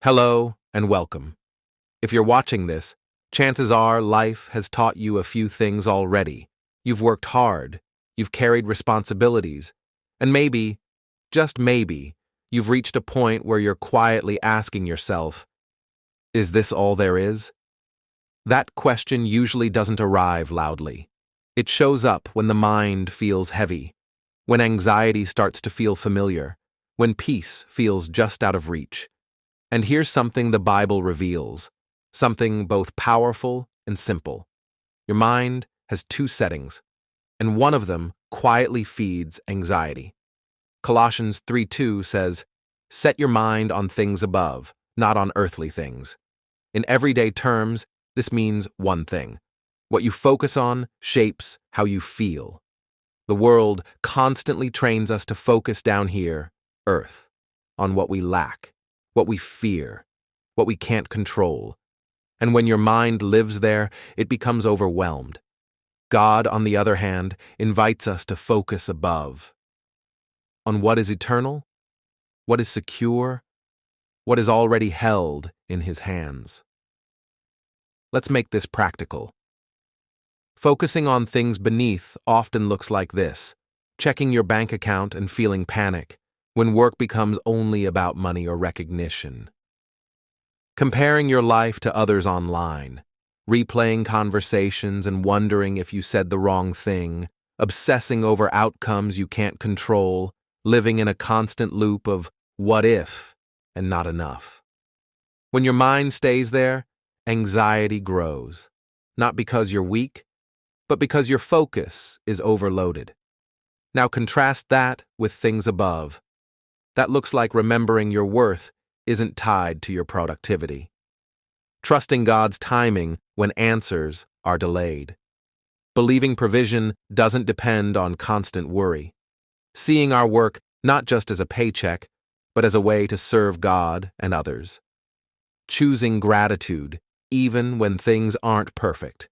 Hello and welcome. If you're watching this, chances are life has taught you a few things already. You've worked hard, you've carried responsibilities, and maybe, just maybe, you've reached a point where you're quietly asking yourself, is this all there is? That question usually doesn't arrive loudly. It shows up when the mind feels heavy, when anxiety starts to feel familiar, when peace feels just out of reach. And here's something the Bible reveals, something both powerful and simple. Your mind has two settings, and one of them quietly feeds anxiety. Colossians 3:2 says, "Set your mind on things above, not on earthly things." In everyday terms, this means one thing. What you focus on shapes how you feel. The world constantly trains us to focus down here, earth, on what we lack, what we fear, what we can't control. And when your mind lives there, it becomes overwhelmed. God, on the other hand, invites us to focus above. On what is eternal, what is secure, what is already held in His hands. Let's make this practical. Focusing on things beneath often looks like this: checking your bank account and feeling panic when work becomes only about money or recognition. Comparing your life to others online, replaying conversations and wondering if you said the wrong thing, obsessing over outcomes you can't control, living in a constant loop of what if and not enough. When your mind stays there, anxiety grows, not because you're weak, but because your focus is overloaded. Now contrast that with things above. That looks like remembering your worth isn't tied to your productivity. Trusting God's timing when answers are delayed. Believing provision doesn't depend on constant worry. Seeing our work not just as a paycheck, but as a way to serve God and others. Choosing gratitude even when things aren't perfect.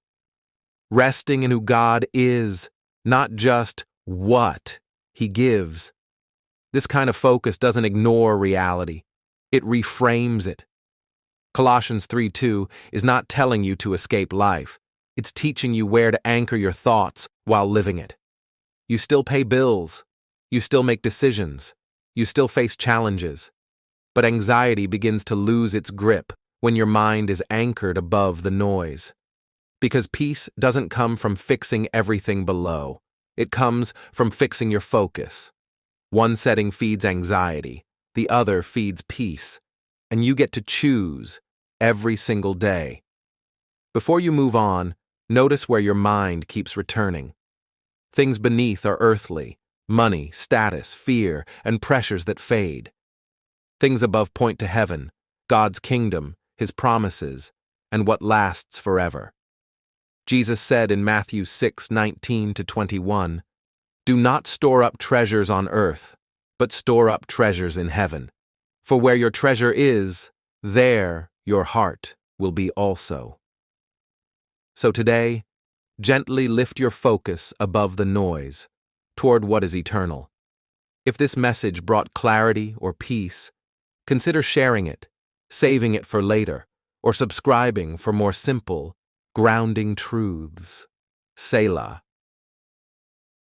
Resting in who God is, not just what He gives. This kind of focus doesn't ignore reality. It reframes it. Colossians 3:2 is not telling you to escape life. It's teaching you where to anchor your thoughts while living it. You still pay bills. You still make decisions. You still face challenges. But anxiety begins to lose its grip when your mind is anchored above the noise. Because peace doesn't come from fixing everything below. It comes from fixing your focus. One setting feeds anxiety, the other feeds peace, and you get to choose every single day. Before you move on, notice where your mind keeps returning. Things beneath are earthly: money, status, fear, and pressures that fade. Things above point to heaven, God's kingdom, His promises, and what lasts forever. Jesus said in Matthew 6:19-21, "Do not store up treasures on earth, but store up treasures in heaven. For where your treasure is, there your heart will be also." So today, gently lift your focus above the noise, toward what is eternal. If this message brought clarity or peace, consider sharing it, saving it for later, or subscribing for more simple, grounding truths. Selah.